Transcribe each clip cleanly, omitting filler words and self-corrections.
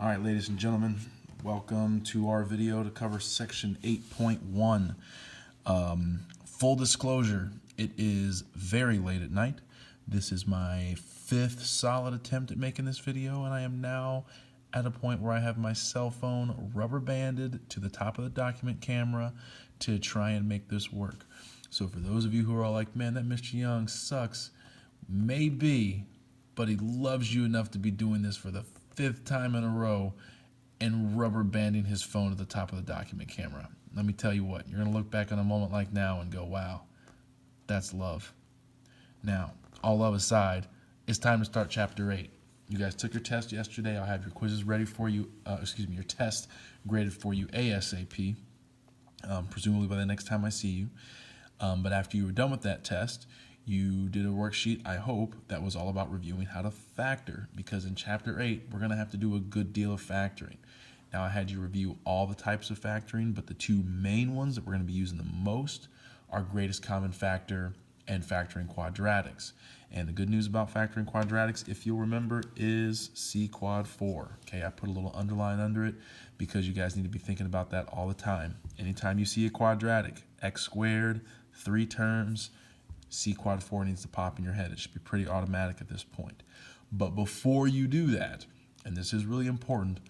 All right, ladies and gentlemen, welcome to our video to cover section 8.1. Full disclosure, it is very late at night. This is my 5th solid attempt at making this video, and I am now at a point where I have my cell phone rubber banded to the top of the document camera to try and make this work. So for those of you who are all like, man, that Mr. Young sucks, maybe, but he loves you enough to be doing this for the 5th time in a row and rubber banding his phone at the top of the document camera. Let me tell you what, you're going to look back on a moment like now and go, wow, that's love. Now, all love aside, it's time to start chapter 8. You guys took your test yesterday. I'll have your quizzes ready for you, your test graded for you ASAP, presumably by the next time I see you. But after you were done with that test, you did a worksheet, I hope, that was all about reviewing how to factor, because in Chapter 8, we're going to have to do a good deal of factoring. Now, I had you review all the types of factoring, but the two main ones that we're going to be using the most are greatest common factor and factoring quadratics. And the good news about factoring quadratics, if you'll remember, is C quad 4. Okay, I put a little underline under it because you guys need to be thinking about that all the time. Anytime you see a quadratic, x squared, 3 terms, C quad 4 needs to pop in your head. It should be pretty automatic at this point. But before you do that, and this is really important,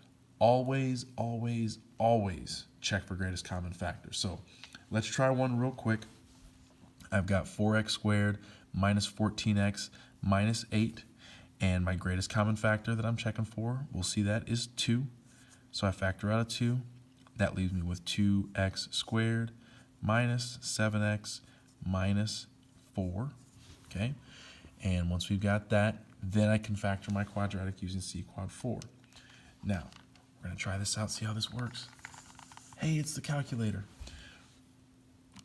always, always, always check for greatest common factor. So let's try one real quick. I've got 4x squared minus 14x minus 8. And my greatest common factor that I'm checking for, we'll see that is 2. So I factor out a 2. That leaves me with 2x squared minus 7x minus 4, okay? And once we've got that, then I can factor my quadratic using C quad 4. Now, we're gonna try this out, see how this works. Hey, it's the calculator.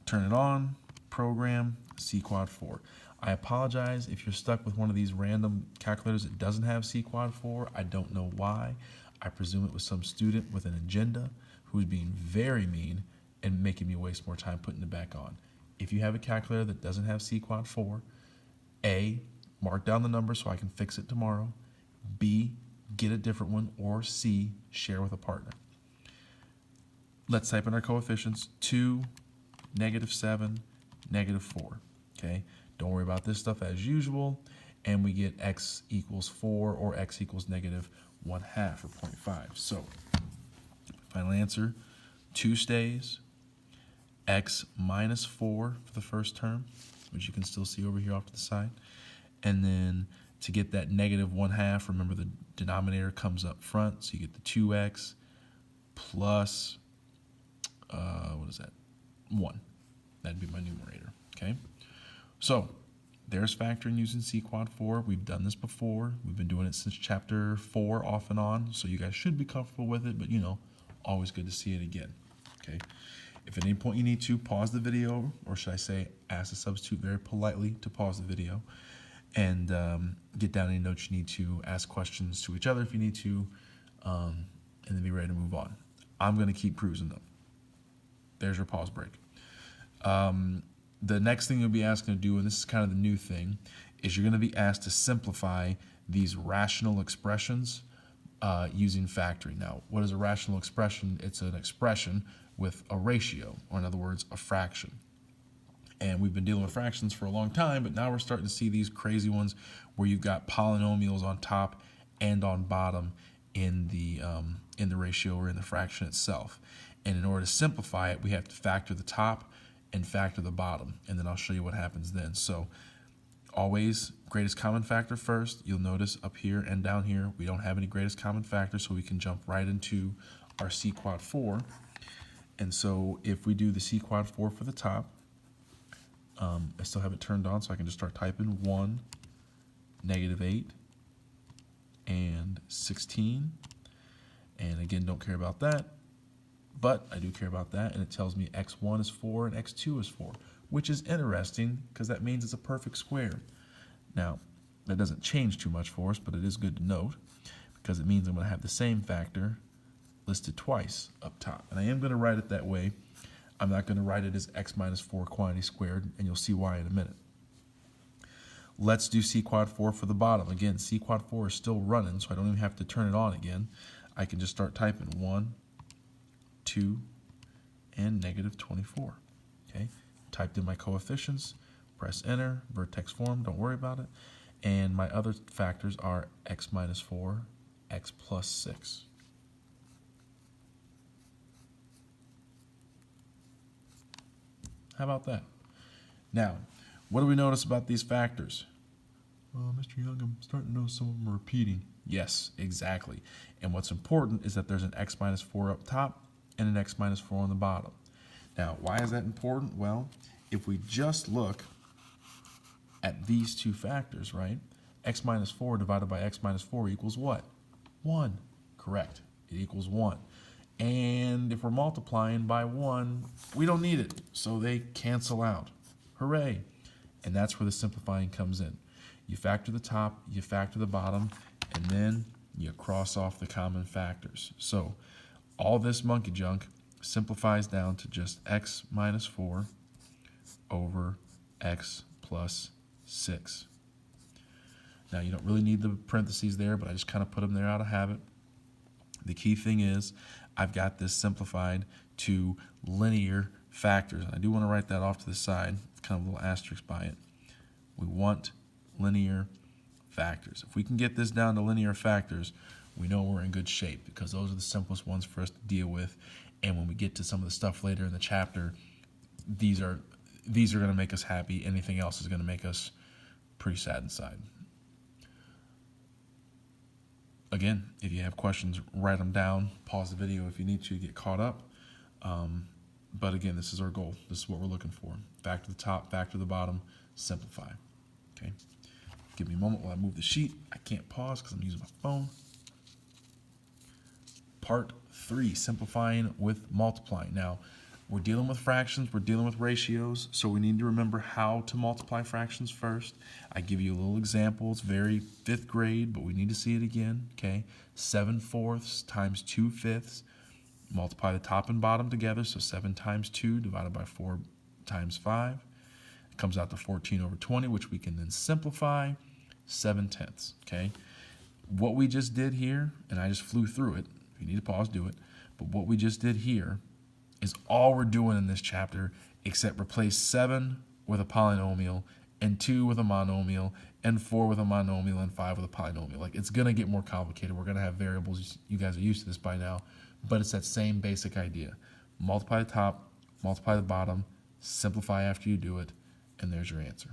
Turn it on, program, C quad 4. I apologize if you're stuck with one of these random calculators that doesn't have C quad 4. I don't know why. I presume it was some student with an agenda who was being very mean and making me waste more time putting it back on. If you have a calculator that doesn't have C quad 4, A, mark down the number so I can fix it tomorrow. B, get a different one. Or C, share with a partner. Let's type in our coefficients. 2, -7, -4. Okay, don't worry about this stuff as usual. And we get x equals 4 or x equals -1/2 or 0.5. So, final answer, 2 stays. X minus 4 for the first term, which you can still see over here off to the side. And then to get that -1/2, remember the denominator comes up front, so you get the 2x plus, what is that? 1. That'd be my numerator, okay? So there's factoring using C quad 4. We've done this before. We've been doing it since chapter 4 off and on, so you guys should be comfortable with it, but you know, always good to see it again, okay? If at any point you need to, pause the video, or should I say, ask the substitute very politely to pause the video, and get down any notes you need to, ask questions to each other if you need to, and then be ready to move on. I'm going to keep cruising though. There's your pause break. The next thing you'll be asked to do, and this is kind of the new thing, is you're going to be asked to simplify these rational expressions using factoring. Now, what is a rational expression? It's an expression with a ratio, or in other words, a fraction. And we've been dealing with fractions for a long time, but now we're starting to see these crazy ones where you've got polynomials on top and on bottom in the ratio or in the fraction itself. And in order to simplify it, we have to factor the top and factor the bottom, and then I'll show you what happens then. So always greatest common factor first. You'll notice up here and down here we don't have any greatest common factor, so we can jump right into our C quad 4. And so if we do the C quad 4 for the top, I still have it turned on, so I can just start typing 1, -8, and 16. And again, don't care about that, but I do care about that, and it tells me x1 is 4 and x2 is 4, which is interesting because that means it's a perfect square. Now, that doesn't change too much for us, but it is good to note because it means I'm going to have the same factor listed twice up top. And I am going to write it that way. I'm not going to write it as x minus 4 quantity squared, and you'll see why in a minute. Let's do C quad 4 for the bottom. Again, C quad 4 is still running, so I don't even have to turn it on again. I can just start typing 1, 2, and negative 24. Okay, typed in my coefficients, press enter, vertex form, don't worry about it. And my other factors are x minus 4, x plus 6. How about that? Now, what do we notice about these factors? Mr. Young, I'm starting to notice some of them are repeating. Yes, exactly. And what's important is that there's an x minus 4 up top and an x minus 4 on the bottom. Now, why is that important? Well, if we just look at these two factors, right? X minus 4 divided by x minus 4 equals what? 1. Correct. It equals 1. And if we're multiplying by 1, we don't need it, so they cancel out. Hooray. And that's where the simplifying comes in. You factor the top, you factor the bottom, and then you cross off the common factors. So all this monkey junk simplifies down to just x minus 4 over x plus 6. Now, you don't really need the parentheses there, but I just kind of put them there out of habit. The key thing is I've got this simplified to linear factors. And I do want to write that off to the side, kind of a little asterisk by it. We want linear factors. If we can get this down to linear factors, we know we're in good shape because those are the simplest ones for us to deal with. And when we get to some of the stuff later in the chapter, these are going to make us happy. Anything else is going to make us pretty sad inside. Again, if you have questions, write them down. Pause the video if you need to get caught up. But again, this is our goal. This is what we're looking for. Factor the top, factor the bottom, simplify. Okay. Give me a moment while I move the sheet. I can't pause because I'm using my phone. Part 3, simplifying with multiplying. Now, we're dealing with fractions, we're dealing with ratios, so we need to remember how to multiply fractions first. I give you a little example. It's very 5th grade, but we need to see it again. Okay, 7/4 times 2/5. Multiply the top and bottom together, so 7 times 2 divided by 4 times 5. It comes out to 14 over 20, which we can then simplify 7/10. Okay, what we just did here, and I just flew through it. If you need to pause, do it. But what we just did here is all we're doing in this chapter, except replace 7 with a polynomial, and 2 with a monomial, and 4 with a monomial, and 5 with a polynomial. Like, it's going to get more complicated. We're going to have variables. You guys are used to this by now. But it's that same basic idea. Multiply the top, multiply the bottom, simplify after you do it, and there's your answer.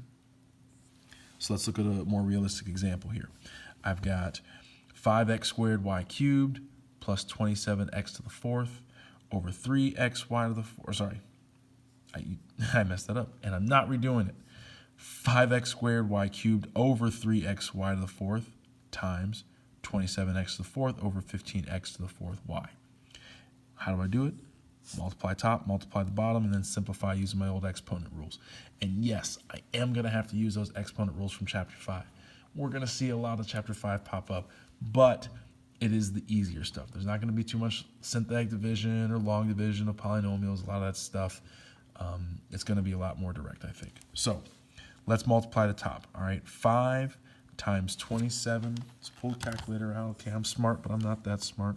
So let's look at a more realistic example here. I've got 5x squared y cubed plus 27x to the 4th over 3xy to the 4th. Sorry, I messed that up, and I'm not redoing it. 5x squared y cubed over 3xy to the 4th times 27x to the 4th over 15x to the 4th y. How do I do it? Multiply top, multiply the bottom, and then simplify using my old exponent rules. And yes, I am going to have to use those exponent rules from Chapter 5. We're going to see a lot of Chapter 5 pop up, but it is the easier stuff. There's not going to be too much synthetic division or long division of polynomials, a lot of that stuff. It's going to be a lot more direct, I think. So let's multiply the top, all right? 5 times 27. Let's pull the calculator out. Okay, I'm smart, but I'm not that smart.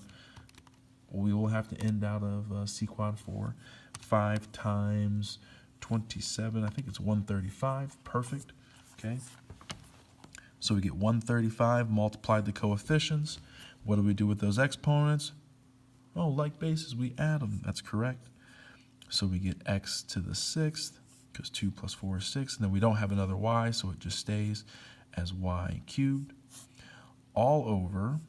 We will have to end out of C quad 4. 5 times 27, I think it's 135. Perfect, okay? So we get 135, multiplied the coefficients. What do we do with those exponents? Oh, like bases, we add them. That's correct. So we get x to the 6th, because 2 plus 4 is 6. And then we don't have another y, so it just stays as y cubed. All over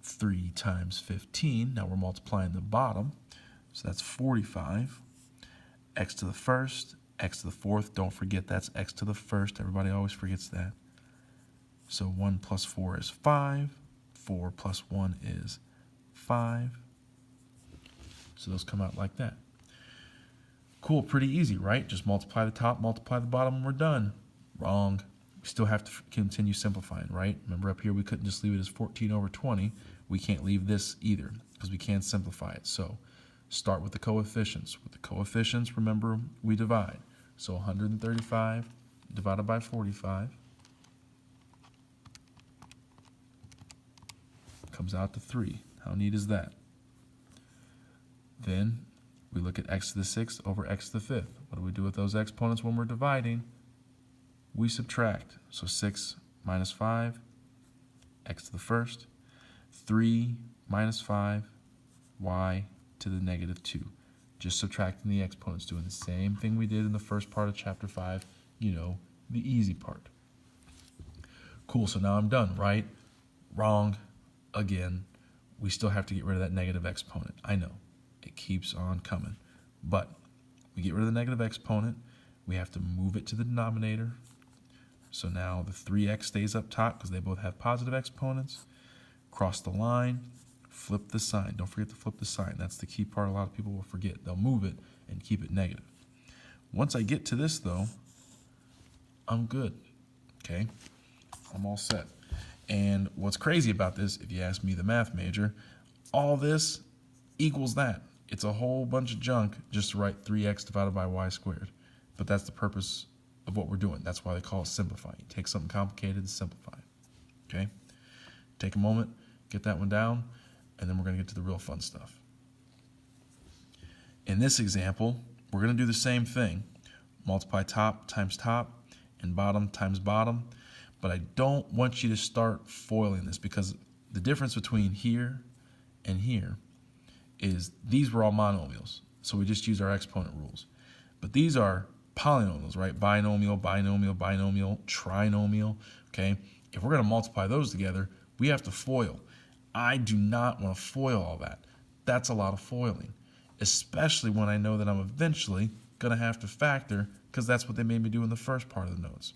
3 times 15. Now we're multiplying the bottom. So that's 45. X to the 1st, x to the 4th. Don't forget that's x to the 1st. Everybody always forgets that. So 1 plus 4 is 5. 4 plus 1 is 5. So those come out like that. Cool, pretty easy, right? Just multiply the top, multiply the bottom, and we're done. Wrong. We still have to continue simplifying, right? Remember up here we couldn't just leave it as 14 over 20. We can't leave this either because we can't simplify it. So start with the coefficients. With the coefficients, remember, we divide. So 135 divided by 45 comes out to 3. How neat is that? Then we look at x to the 6th over x to the 5th. What do we do with those exponents when we're dividing? We subtract. So 6 minus 5, x to the 1st. 3 minus 5, y to the negative 2. Just subtracting the exponents, doing the same thing we did in the first part of chapter 5, you know, the easy part. Cool, so now I'm done, right? Wrong, again. We still have to get rid of that negative exponent. I know, it keeps on coming. But we get rid of the negative exponent. We have to move it to the denominator. So now the 3x stays up top because they both have positive exponents. Cross the line, flip the sign. Don't forget to flip the sign. That's the key part a lot of people will forget. They'll move it and keep it negative. Once I get to this, though, I'm good, okay? I'm all set. And what's crazy about this, if you ask me, the math major, all this equals that. It's a whole bunch of junk just to write 3x divided by y squared. But that's the purpose of what we're doing. That's why they call it simplifying. You take something complicated and simplify it, okay? Take a moment, get that one down, and then we're going to get to the real fun stuff. In this example, we're going to do the same thing. Multiply top times top and bottom times bottom. But I don't want you to start foiling this because the difference between here and here is these were all monomials. So we just use our exponent rules. But these are polynomials, right? Binomial, binomial, binomial, trinomial, okay? If we're going to multiply those together, we have to FOIL. I do not want to FOIL all that. That's a lot of foiling, especially when I know that I'm eventually going to have to factor because that's what they made me do in the first part of the notes.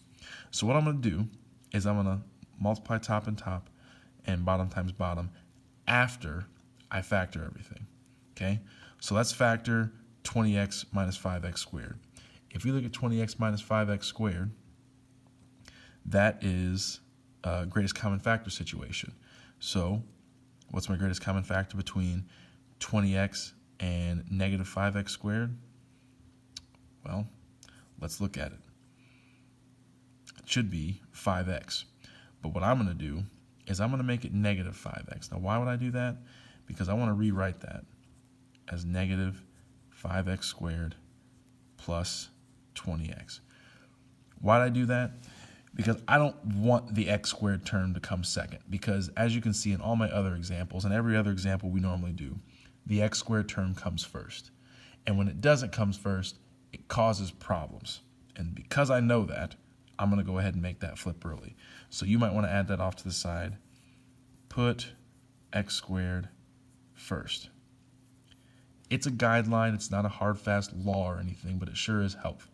So what I'm going to do is I'm going to multiply top and top and bottom times bottom after I factor everything, okay? So let's factor 20x minus 5x squared. If we look at 20x minus 5x squared, that is a greatest common factor situation. So what's my greatest common factor between 20x and negative 5x squared? Well, let's look at it. It should be 5x. But what I'm going to do is I'm going to make it negative 5x. Now, why would I do that? Because I want to rewrite that as negative 5x squared plus 20x. Why did I do that? Because I don't want the x squared term to come second. Because as you can see in all my other examples, and every other example we normally do, the x squared term comes first. And when it doesn't come first, it causes problems. And because I know that, I'm going to go ahead and make that flip early. So you might want to add that off to the side. Put x squared first. It's a guideline. It's not a hard, fast law or anything, but it sure is helpful.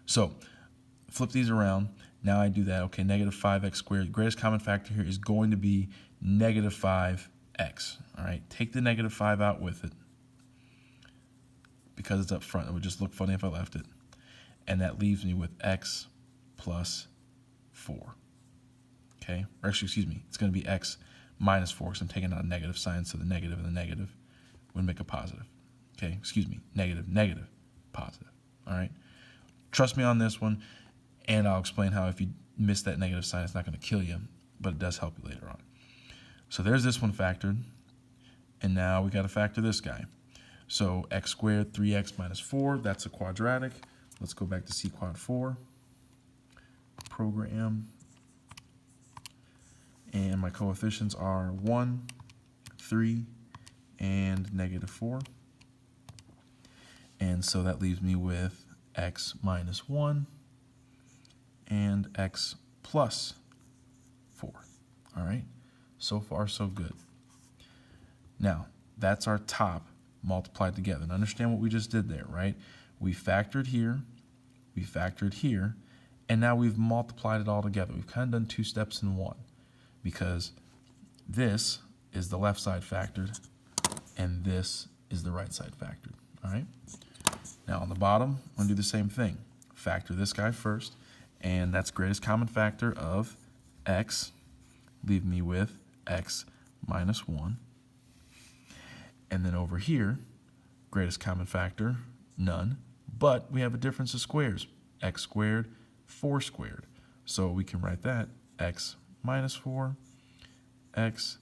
So flip these around. Now I do that. Okay, negative 5x squared. The greatest common factor here is going to be negative 5x. All right, take the negative 5 out with it because it's up front. It would just look funny if I left it. And that leaves me with x plus 4. Okay, or actually, excuse me, it's going to be x minus 4 because I'm taking out a negative sign, so the negative and the negative would make a positive. Okay, excuse me, negative, negative, positive. All right, trust me on this one, and I'll explain how if you miss that negative sign, it's not going to kill you, but it does help you later on. So there's this one factored, and now we got to factor this guy. So x squared, 3x minus 4, that's a quadratic. Let's go back to C quad 4, program, and my coefficients are 1, 3, and negative 4. And so that leaves me with x minus 1 and x plus 4. All right, so far so good. Now, that's our top multiplied together. And understand what we just did there, right? We factored here, and now we've multiplied it all together. We've kind of done 2 steps in one because this is the left side factored and this is the right side factored, all right? Now on the bottom, I'm gonna do the same thing. Factor this guy first, and that's greatest common factor of x, leave me with x minus 1. And then over here, greatest common factor, none, but we have a difference of squares, x squared, 4 squared. So we can write that x minus 4, x